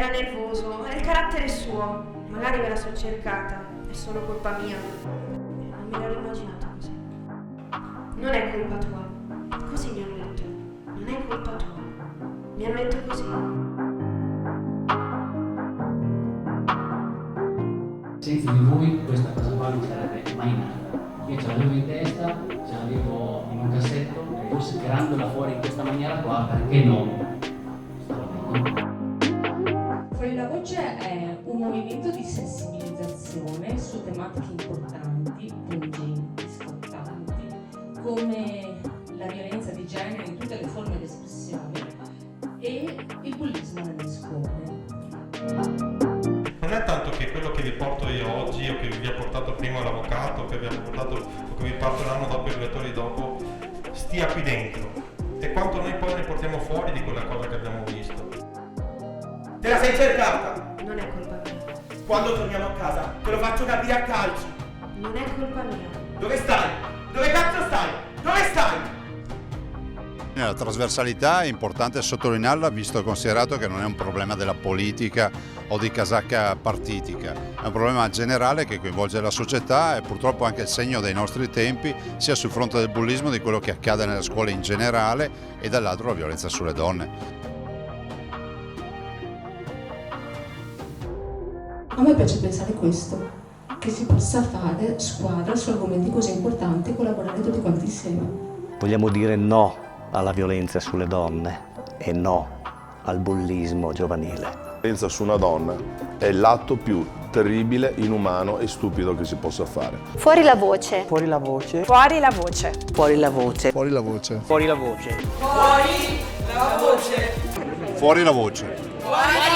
Era nervoso, è il carattere suo. Magari me la so cercata, è solo colpa mia. Non me l'ero immaginato così. Non è colpa tua. Così mi hanno detto. Non è colpa tua. Mi hanno detto così. Senza di voi questa cosa qua non sarebbe mai nata. Io ce l'avevo in testa, ce l'avevo in un cassetto, e forse tirandola fuori in questa maniera qua, perché no? Fuori la voce è un movimento di sensibilizzazione su tematiche importanti, pungenti, scottanti, come la violenza di genere in tutte le forme di espressione e il bullismo nelle scuole. Non è tanto che quello che vi porto io oggi o che vi ha portato prima l'avvocato, che vi ha portato o che vi porteranno dopo i relatori dopo, stia qui dentro. E quanto noi poi ne portiamo fuori di quella cosa che abbiamo visto. Te la sei cercata? Non è colpa mia. Quando torniamo a casa te lo faccio capire a calci. Non è colpa mia. Dove stai? Dove cazzo stai? Dove stai? La trasversalità è importante sottolinearla, visto e considerato che non è un problema della politica o di casacca partitica, è un problema generale che coinvolge la società e purtroppo anche il segno dei nostri tempi, sia sul fronte del bullismo, di quello che accade nelle scuole in generale, e dall'altro la violenza sulle donne. A me piace pensare questo, che si possa fare squadra su argomenti così importanti e collaborare tutti quanti insieme. Vogliamo dire no alla violenza sulle donne e no al bullismo giovanile. La violenza su una donna è l'atto più terribile, inumano e stupido che si possa fare. Fuori la voce. Fuori la voce. Fuori la voce. Fuori la voce. Fuori la voce. Fuori la voce. Fuori la voce. Fuori la voce. Fuori